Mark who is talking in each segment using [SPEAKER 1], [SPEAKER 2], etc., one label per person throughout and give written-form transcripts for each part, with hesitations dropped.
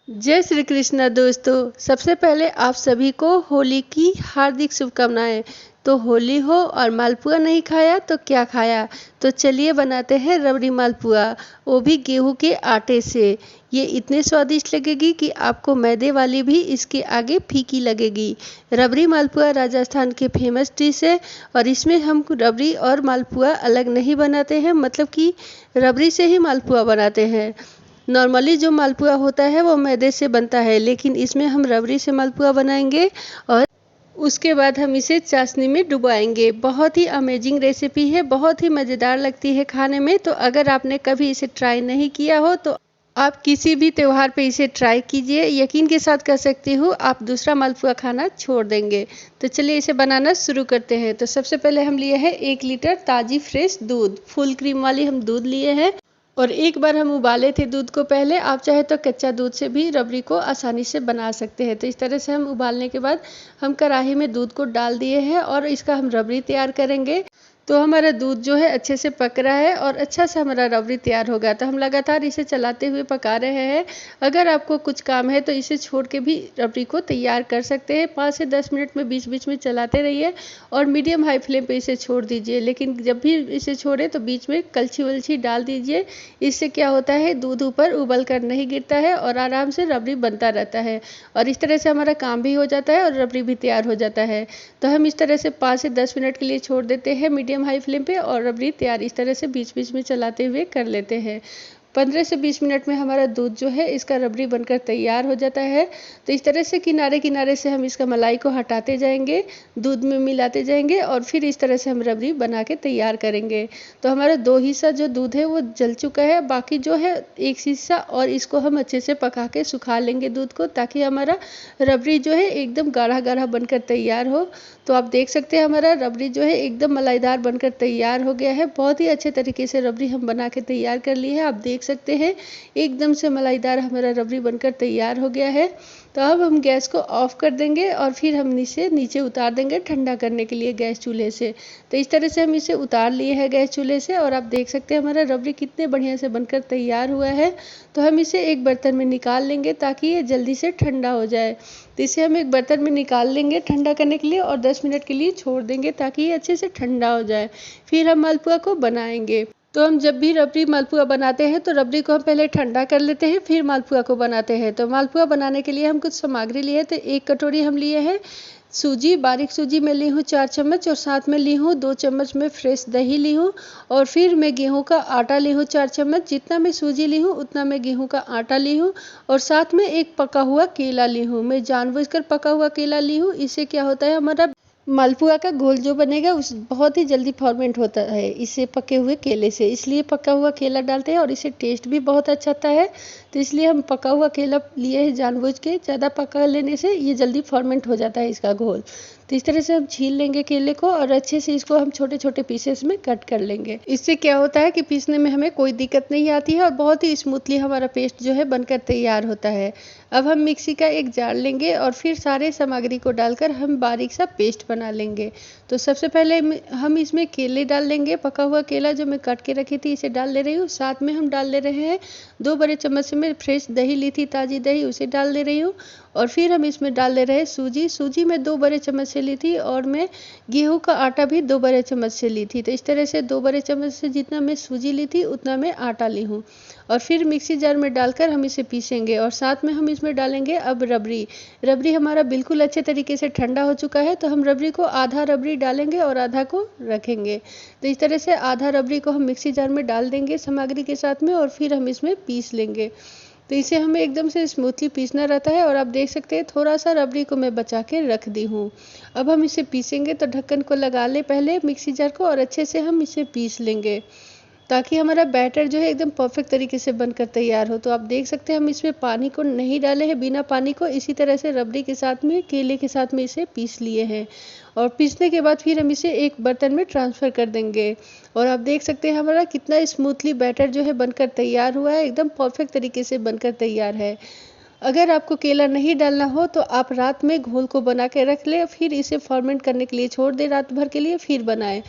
[SPEAKER 1] जय श्री कृष्णा दोस्तों। सबसे पहले आप सभी को होली की हार्दिक शुभकामनाएं। तो होली हो और मालपुआ नहीं खाया तो क्या खाया। तो चलिए बनाते हैं रबड़ी मालपुआ, वो भी गेहूं के आटे से। ये इतने स्वादिष्ट लगेगी कि आपको मैदे वाली भी इसके आगे फीकी लगेगी। रबड़ी मालपुआ राजस्थान के फेमस डिश है और इसमें हम रबड़ी और मालपुआ अलग नहीं बनाते हैं, मतलब कि रबड़ी से ही मालपुआ बनाते हैं। नॉर्मली जो मालपुआ होता है वो मैदे से बनता है, लेकिन इसमें हम रबड़ी से मालपुआ बनाएंगे और उसके बाद हम इसे चाशनी में डुबाएंगे। बहुत ही अमेजिंग रेसिपी है, बहुत ही मज़ेदार लगती है खाने में। तो अगर आपने कभी इसे ट्राई नहीं किया हो तो आप किसी भी त्यौहार पे इसे ट्राई कीजिए। यकीन के साथ कह सकती हूँ आप दूसरा मालपुआ खाना छोड़ देंगे। तो चलिए इसे बनाना शुरू करते हैं। तो सबसे पहले हम लिए हैं 1 लीटर ताज़ी फ्रेश दूध, फुल क्रीम वाली हम दूध लिए हैं और एक बार हम उबाले थे दूध को पहले। आप चाहे तो कच्चा दूध से भी रबड़ी को आसानी से बना सकते हैं। तो इस तरह से हम उबालने के बाद हम कढ़ाई में दूध को डाल दिए हैं और इसका हम रबड़ी तैयार करेंगे। तो हमारा दूध जो है अच्छे से पक रहा है और अच्छा से हमारा रबड़ी तैयार होगा। तो हम लगातार इसे चलाते हुए पका रहे हैं। अगर आपको कुछ काम है तो इसे छोड़ के भी रबड़ी को तैयार कर सकते हैं। 5 से 10 मिनट में बीच बीच में चलाते रहिए और मीडियम हाई फ्लेम पे इसे छोड़ दीजिए। लेकिन जब भी इसे छोड़े तो बीच में कलछी वलछी डाल दीजिए। इससे क्या होता है, दूध ऊपर उबल कर नहीं गिरता है और आराम से रबड़ी बनता रहता है और इस तरह से हमारा काम भी हो जाता है और रबड़ी भी तैयार हो जाता है। तो हम इस तरह से 5 से 10 मिनट के लिए छोड़ देते हैं मीडियम हाई फ्लेम पे और रबड़ी तैयार इस तरह से बीच बीच में चलाते हुए कर लेते हैं। 15 से 20 मिनट में हमारा दूध जो है इसका रबड़ी बनकर तैयार हो जाता है। तो इस तरह से किनारे किनारे से हम इसका मलाई को हटाते जाएंगे, दूध में मिलाते जाएंगे और फिर इस तरह से हम रबड़ी बना के तैयार करेंगे। तो हमारा 2 हिस्सा जो दूध है वो जल चुका है, बाकी जो है 1 हिस्सा और इसको हम अच्छे से पका के सुखा लेंगे दूध को, ताकि हमारा रबड़ी जो है एकदम गाढ़ा गाढ़ा बनकर तैयार हो। तो आप देख सकते हैं हमारा रबड़ी जो है एकदम मलाईदार बनकर तैयार हो गया है। बहुत ही अच्छे तरीके से रबड़ी हम बना के तैयार कर ली है। आप देख सकते हैं एकदम से मलाईदार हमारा रबड़ी बनकर तैयार हो गया है। तो अब हम गैस को ऑफ कर देंगे और फिर हम इसे नीचे उतार देंगे ठंडा करने के लिए गैस चूल्हे से। तो इस तरह से हम इसे उतार लिए हैं गैस चूल्हे से और आप देख सकते हैं हमारा रबड़ी कितने बढ़िया से बनकर तैयार हुआ है। तो हम इसे एक बर्तन में निकाल लेंगे ताकि ये जल्दी से ठंडा हो जाए। तो इसे हम एक बर्तन में निकाल लेंगे ठंडा करने के लिए और 10 मिनट के लिए छोड़ देंगे ताकि ये अच्छे से ठंडा हो जाए। फिर हम मालपुआ को बनाएंगे। तो हम जब भी रबड़ी मालपुआ बनाते हैं तो रबड़ी को हम पहले ठंडा कर लेते हैं, फिर मालपुआ को बनाते हैं। तो मालपुआ बनाने के लिए हम कुछ सामग्री लिए। तो 1 कटोरी हम लिए हैं सूजी, बारीक सूजी मैं ली हूँ 4 चम्मच और साथ में ली हूँ 2 चम्मच में फ्रेश दही ली हूँ और फिर मैं गेहूं का आटा ली हूँ 4 चम्मच। जितना मैं सूजी ली हूँ उतना मैं गेहूं का आटा ली हूँ और साथ में एक पका हुआ केला ली हूँ। मैं जानबूझकर पका हुआ केला ली हूँ, इससे क्या होता है हमारा मालपुआ का घोल जो बनेगा उस बहुत ही जल्दी फॉर्मेंट होता है इससे पके हुए केले से, इसलिए पका हुआ केला डालते हैं और इससे टेस्ट भी बहुत अच्छा आता है। तो इसलिए हम पका हुआ केला लिए हैं जानबूझ के। ज़्यादा पका लेने से ये जल्दी फॉर्मेंट हो जाता है इसका घोल। तो इस तरह से हम छील लेंगे केले को और अच्छे से इसको हम छोटे छोटे पीसेस में कट कर लेंगे। इससे क्या होता है कि पीसने में हमें कोई दिक्कत नहीं आती है और बहुत ही स्मूथली हमारा पेस्ट जो है बनकर तैयार होता है। अब हम मिक्सी का एक जार लेंगे और फिर सारे सामग्री को डालकर हम बारीक सा पेस्ट बना लेंगे। तो सबसे पहले हम इसमें केले डाल लेंगे। पका हुआ केला जो मैं काट के रखी थी इसे डाल ले रही हूँ। साथ में हम डाल ले रहे हैं 2 बड़े चम्मच से मैं फ्रेश दही ली थी, ताज़ी दही, उसे डाल दे रही हूँ। और फिर हम इसमें डाल ले रहे हैं सूजी। सूजी मैं 2 बड़े चम्मच से ली थी और मैं गेहूं का आटा भी 2 बड़े चम्मच से ली थी। तो इस तरह से 2 बड़े चम्मच से जितना मैं सूजी ली थी उतना मैं आटा ली हूँ और फिर मिक्सी जार में डालकर हम इसे पीसेंगे और साथ में हम इसमें डालेंगे अब रबड़ी। रबड़ी हमारा बिल्कुल अच्छे तरीके से ठंडा हो चुका है। तो हम रबड़ी को आधा रबड़ी डालेंगे और आधा को रखेंगे। तो इस तरह से आधा रबड़ी को हम मिक्सी जार में डाल देंगे सामग्री के साथ में और फिर हम इसमें पीस लेंगे। तो इसे हमें एकदम से स्मूथली पीसना रहता है और आप देख सकते हैं थोड़ा सा रबड़ी को मैं बचा के रख दी हूँ। अब हम इसे पीसेंगे तो ढक्कन को लगा ले पहले मिक्सी जार को और अच्छे से हम इसे पीस लेंगे ताकि हमारा बैटर जो है एकदम परफेक्ट तरीके से बनकर तैयार हो। तो आप देख सकते हैं हम इसमें पानी को नहीं डाले हैं, बिना पानी को इसी तरह से रबड़ी के साथ में केले के साथ में इसे पीस लिए हैं और पीसने के बाद फिर हम इसे एक बर्तन में ट्रांसफ़र कर देंगे। और आप देख सकते हैं हमारा कितना स्मूथली बैटर जो है बनकर तैयार हुआ है, एकदम परफेक्ट तरीके से बनकर तैयार है। अगर आपको केला नहीं डालना हो तो आप रात में घोल को बना के रख लें, फिर इसे फर्मेंट करने के लिए छोड़ दें रात भर के लिए, फिर बनाएं।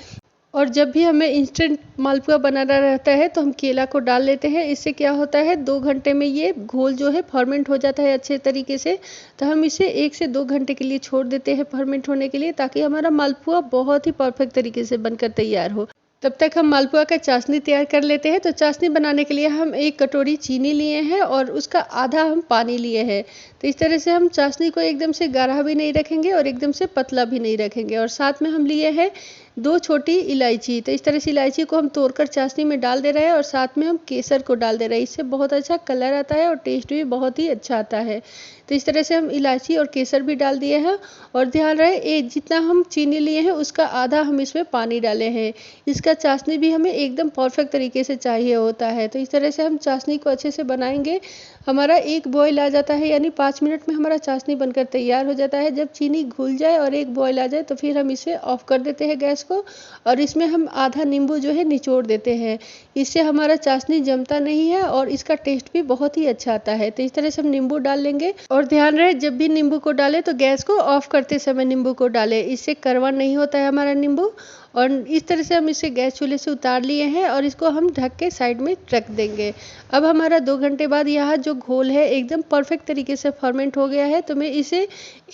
[SPEAKER 1] और जब भी हमें इंस्टेंट मालपुआ बनाना रहता है तो हम केला को डाल लेते हैं। इससे क्या होता है, 2 घंटे में ये घोल जो है फर्मेंट हो जाता है अच्छे तरीके से। तो हम इसे 1 से 2 घंटे के लिए छोड़ देते हैं फर्मेंट होने के लिए, ताकि हमारा मालपुआ बहुत ही परफेक्ट तरीके से बनकर तैयार हो। तब तक हम मालपुआ का चाशनी तैयार कर लेते हैं। तो चाशनी बनाने के लिए हम 1 कटोरी चीनी लिए हैं और उसका आधा हम पानी लिए हैं। तो इस तरह से हम चाशनी को एकदम से गाढ़ा भी नहीं रखेंगे और एकदम से पतला भी नहीं रखेंगे। और साथ में हम लिए हैं 2 छोटी इलायची। तो इस तरह से इलायची को हम तोड़कर चाशनी में डाल दे रहे हैं और साथ में हम केसर को डाल दे रहे हैं। इससे बहुत अच्छा कलर आता है और टेस्ट भी बहुत ही अच्छा आता है। तो इस तरह से हम इलायची और केसर भी डाल दिए हैं। और ध्यान रहे, जितना हम चीनी लिए हैं उसका आधा हम इसमें पानी डाले हैं। इसका चाशनी भी हमें एकदम परफेक्ट तरीके से चाहिए होता है। तो इस तरह से हम चाशनी को अच्छे से बनाएंगे। हमारा एक बॉयल आ जाता है, यानी 5 मिनट में हमारा चाशनी बनकर तैयार हो जाता है। जब चीनी घुल जाए और एक बॉयल आ जाए तो फिर हम इसे ऑफ कर देते हैं गैस को, और इसमें हम आधा नींबू जो है निचोड़ देते हैं। इससे हमारा चाशनी जमता नहीं है और इसका टेस्ट भी बहुत ही अच्छा आता है। तो इस तरह से हम नींबू डाल लेंगे। और ध्यान रहे, जब भी नींबू को डालें तो गैस को ऑफ करते समय नींबू को डालें। इससे कड़वा नहीं होता है हमारा नींबू। और इस तरह से हम इसे गैस चूल्हे से उतार लिए हैं और इसको हम ढक के साइड में रख देंगे। अब हमारा 2 घंटे बाद यह जो घोल है एकदम परफेक्ट तरीके से फर्मेंट हो गया है। तो मैं इसे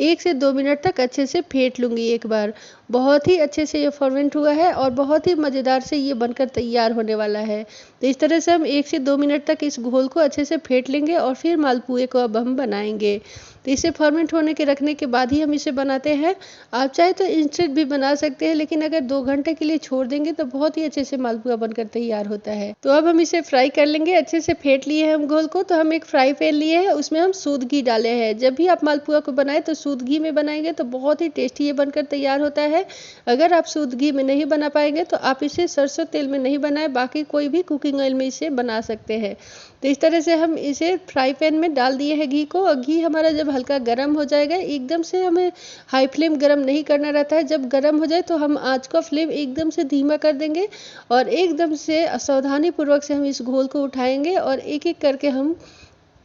[SPEAKER 1] 1 से 2 मिनट तक अच्छे से फेंट लूँगी एक बार। बहुत ही अच्छे से ये फर्मेंट हुआ है और बहुत ही मज़ेदार से ये बनकर तैयार होने वाला है। तो इस तरह से हम 1 से 2 मिनट तक इस घोल को अच्छे से फेंट लेंगे और फिर मालपुए को अब हम बनाएंगे। तो इसे फर्मेंट होने के रखने के बाद ही हम इसे बनाते हैं। आप चाहे तो इंस्टेंट भी बना सकते हैं, लेकिन अगर 2 घंटे के लिए छोड़ देंगे तो बहुत ही अच्छे से मालपुआ बनकर तैयार होता है। तो अब हम इसे फ्राई कर लेंगे। अच्छे से फेंट लिए हैं हम घोल को। तो हम एक फ्राई पैन लिए हैं, उसमें हम शुद्ध घी डाले हैं। जब भी आप मालपुआ को बनाएं तो शुद्ध घी में बनाएंगे तो बहुत ही टेस्टी ये बनकर तैयार होता है। अगर आप शुद्ध घी में नहीं बना पाएंगे तो आप इसे सरसों तेल में नहीं बनाएं, बाकी कोई भी कुकिंग ऑयल में इसे बना सकते हैं। तो इस तरह से हम इसे फ्राई पैन में डाल दिए हैं घी को। और घी हमारा जब हल्का गर्म हो जाएगा, एकदम से हमें हाई फ्लेम गर्म नहीं करना रहता है। जब गर्म हो जाए तो हम आंच का फ्लेम एकदम से धीमा कर देंगे और एकदम से सावधानी पूर्वक से हम इस घोल को उठाएंगे और एक एक करके हम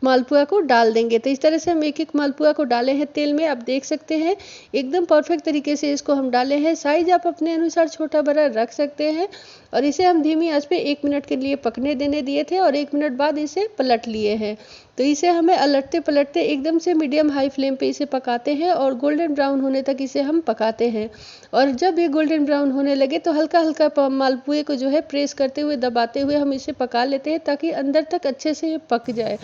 [SPEAKER 1] मालपुआ को डाल देंगे। तो इस तरह से हम एक एक मालपुआ को डाले हैं तेल में। आप देख सकते हैं एकदम परफेक्ट तरीके से इसको हम डाले हैं। साइज आप अपने अनुसार छोटा बड़ा रख सकते हैं। और इसे हम धीमी आंच पे 1 मिनट के लिए पकने देने दिए थे और 1 मिनट बाद इसे पलट लिए हैं। तो इसे हमें अलटते पलटते एकदम से मीडियम हाई फ्लेम पे इसे पकाते हैं और गोल्डन ब्राउन होने तक इसे हम पकाते हैं। और जब ये गोल्डन ब्राउन होने लगे तो हल्का हल्का मालपुए को जो है प्रेस करते हुए दबाते हुए हम इसे पका लेते हैं, ताकि अंदर तक अच्छे से ये पक जाए।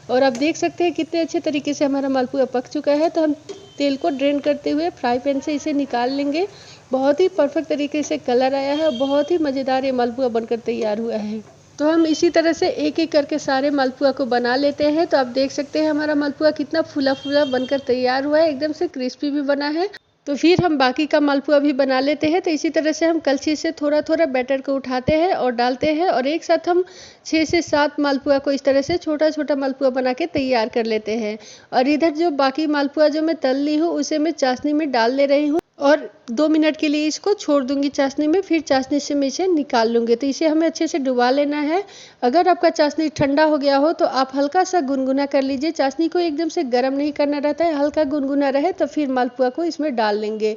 [SPEAKER 1] और आप देख सकते हैं कितने अच्छे तरीके से हमारा मालपुआ पक चुका है। तो हम तेल को ड्रेन करते हुए फ्राई पैन से इसे निकाल लेंगे। बहुत ही परफेक्ट तरीके से कलर आया है, बहुत ही मज़ेदार ये मालपुआ बनकर तैयार हुआ है। तो हम इसी तरह से एक एक करके सारे मालपुआ को बना लेते हैं। तो आप देख सकते हैं हमारा मालपुआ कितना फूला फूला बनकर तैयार हुआ है, एकदम से क्रिस्पी भी बना है। तो फिर हम बाकी का मालपुआ भी बना लेते हैं। तो इसी तरह से हम कलछी से थोड़ा थोड़ा बैटर को उठाते हैं और डालते हैं और एक साथ हम 6 से 7 मालपुआ को इस तरह से छोटा छोटा मालपुआ बना के तैयार कर लेते हैं। और इधर जो बाकी मालपुआ जो मैं तल ली हूँ उसे मैं चाशनी में डाल ले रही हूँ और 2 मिनट के लिए इसको छोड़ दूंगी चाशनी में, फिर चाशनी से मैं इसे निकाल लूंगी। तो इसे हमें अच्छे से डुबा लेना है। अगर आपका चाशनी ठंडा हो गया हो तो आप हल्का सा गुनगुना कर लीजिए। चाशनी को एकदम से गर्म नहीं करना रहता है, हल्का गुनगुना रहे तो फिर मालपुआ को इसमें डाल लेंगे।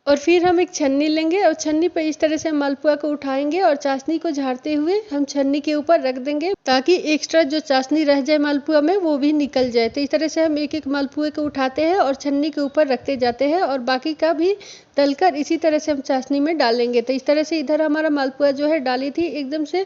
[SPEAKER 1] और फिर हम एक छन्नी लेंगे और छन्नी पर इस तरह से मालपुआ को उठाएंगे और चाशनी को झाड़ते हुए हम छन्नी के ऊपर रख देंगे, ताकि एक्स्ट्रा जो चाशनी रह जाए मालपुआ में वो भी निकल जाए। तो इस तरह से हम एक एक मालपुए को उठाते हैं और छन्नी के ऊपर रखते जाते हैं और बाकी का भी तलकर इसी तरह से हम चाशनी में डालेंगे। तो इस तरह से इधर हमारा मालपुआ जो है डाली थी एकदम से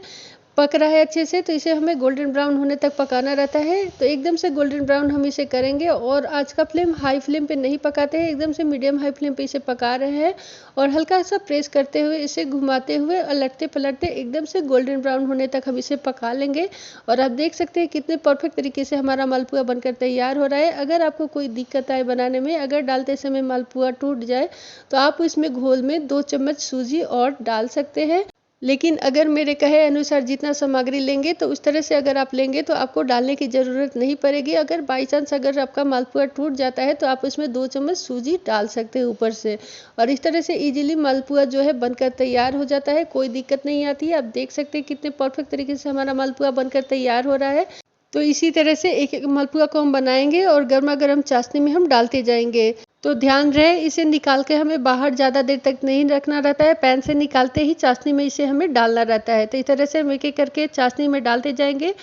[SPEAKER 1] पक रहा है अच्छे से। तो इसे हमें गोल्डन ब्राउन होने तक पकाना रहता है। तो एकदम से गोल्डन ब्राउन हम इसे करेंगे और आज का फ्लेम हाई फ्लेम पे नहीं पकाते हैं, एकदम से मीडियम हाई फ्लेम पे इसे पका रहे हैं और हल्का सा प्रेस करते हुए इसे घुमाते हुए उलटते पलटते एकदम से गोल्डन ब्राउन होने तक हम इसे पका लेंगे। और आप देख सकते हैं कितने परफेक्ट तरीके से हमारा मालपुआ बनकर तैयार हो रहा है। अगर आपको कोई दिक्कत आए बनाने में, अगर डालते समय मालपुआ टूट जाए तो आप इसमें घोल में 2 चम्मच सूजी और डाल सकते हैं। लेकिन अगर मेरे कहे अनुसार जितना सामग्री लेंगे तो उस तरह से अगर आप लेंगे तो आपको डालने की ज़रूरत नहीं पड़ेगी। अगर बाई चांस अगर आपका मालपुआ टूट जाता है तो आप उसमें 2 चम्मच सूजी डाल सकते हैं ऊपर से, और इस तरह से इजीली मालपुआ जो है बनकर तैयार हो जाता है, कोई दिक्कत नहीं आती है। आप देख सकते हैं कितने परफेक्ट तरीके से हमारा मालपुआ बनकर तैयार हो रहा है। तो इसी तरह से एक एक मालपुआ को हम बनाएंगे और गर्मा गर्म चाशनी में हम डालते जाएंगे। तो ध्यान रहे इसे निकाल के हमें बाहर ज़्यादा देर तक नहीं रखना रहता है, पैन से निकालते ही चाशनी में इसे हमें डालना रहता है। तो इस तरह से हम एक एक करके चाशनी में डालते जाएंगे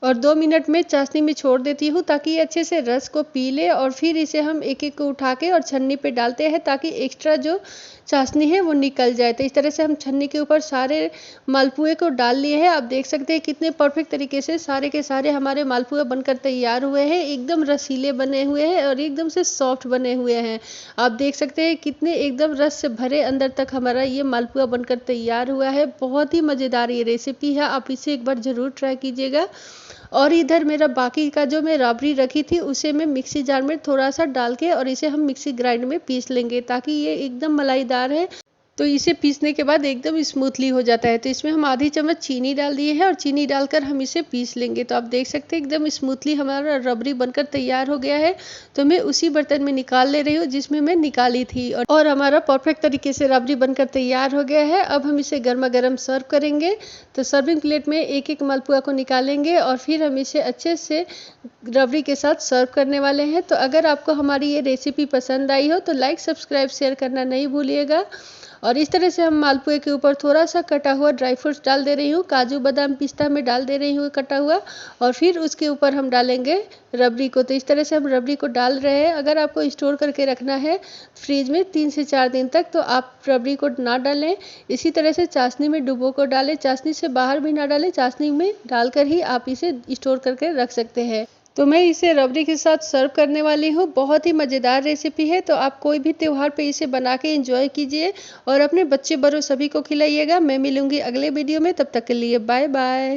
[SPEAKER 1] और 2 मिनट में चाशनी में छोड़ देती हूँ ताकि ये अच्छे से रस को पी ले, और फिर इसे हम एक एक को उठा के और छन्नी पे डालते हैं ताकि एक्स्ट्रा जो चाशनी है वो निकल जाए। तो इस तरह से हम छन्नी के ऊपर सारे मालपुए को डाल लिए हैं। आप देख सकते हैं कितने परफेक्ट तरीके से सारे के सारे हमारे मालपुए बनकर तैयार हुए हैं, एकदम रसीले बने हुए हैं और एकदम से सॉफ्ट बने हुए हैं। आप देख सकते हैं कितने एकदम रस से भरे अंदर तक हमारा ये मालपुआ बनकर तैयार हुआ है। बहुत ही मज़ेदार ये रेसिपी है, आप इसे एक बार ज़रूर ट्राई कीजिएगा। और इधर मेरा बाकी का जो मैं रबड़ी रखी थी उसे मैं मिक्सी जार में थोड़ा सा डाल के और इसे हम मिक्सी ग्राइंड में पीस लेंगे ताकि ये एकदम मलाईदार है। तो इसे पीसने के बाद एकदम स्मूथली हो जाता है। तो इसमें हम आधी चम्मच चीनी डाल दिए हैं और चीनी डालकर हम इसे पीस लेंगे। तो आप देख सकते हैं एकदम स्मूथली हमारा रबड़ी बनकर तैयार हो गया है। तो मैं उसी बर्तन में निकाल ले रही हूँ जिसमें मैं निकाली थी, और हमारा परफेक्ट तरीके से रबड़ी बनकर तैयार हो गया है। अब हम इसे गर्मा गर्म सर्व करेंगे। तो सर्विंग प्लेट में एक एक मालपुआ को निकालेंगे और फिर हम इसे अच्छे से रबड़ी के साथ सर्व करने वाले हैं। तो अगर आपको हमारी ये रेसिपी पसंद आई हो तो लाइक, सब्सक्राइब, शेयर करना नहीं भूलिएगा। और इस तरह से हम मालपुए के ऊपर थोड़ा सा कटा हुआ ड्राई फ्रूट्स डाल दे रही हूँ, काजू बादाम पिस्ता में डाल दे रही हूँ कटा हुआ, और फिर उसके ऊपर हम डालेंगे रबड़ी को। तो इस तरह से हम रबड़ी को डाल रहे हैं। अगर आपको स्टोर करके रखना है फ्रिज में 3 से 4 दिन तक तो आप रबड़ी को ना डालें, इसी तरह से चाशनी में डुबो कर डालें, चाशनी से बाहर भी ना डालें, चाशनी में डालकर ही आप इसे स्टोर करके रख सकते हैं। तो मैं इसे रबड़ी के साथ सर्व करने वाली हूँ। बहुत ही मज़ेदार रेसिपी है। तो आप कोई भी त्योहार पे इसे बना के एंजॉय कीजिए और अपने बच्चे बड़ों सभी को खिलाइएगा। मैं मिलूंगी अगले वीडियो में, तब तक के लिए बाय बाय।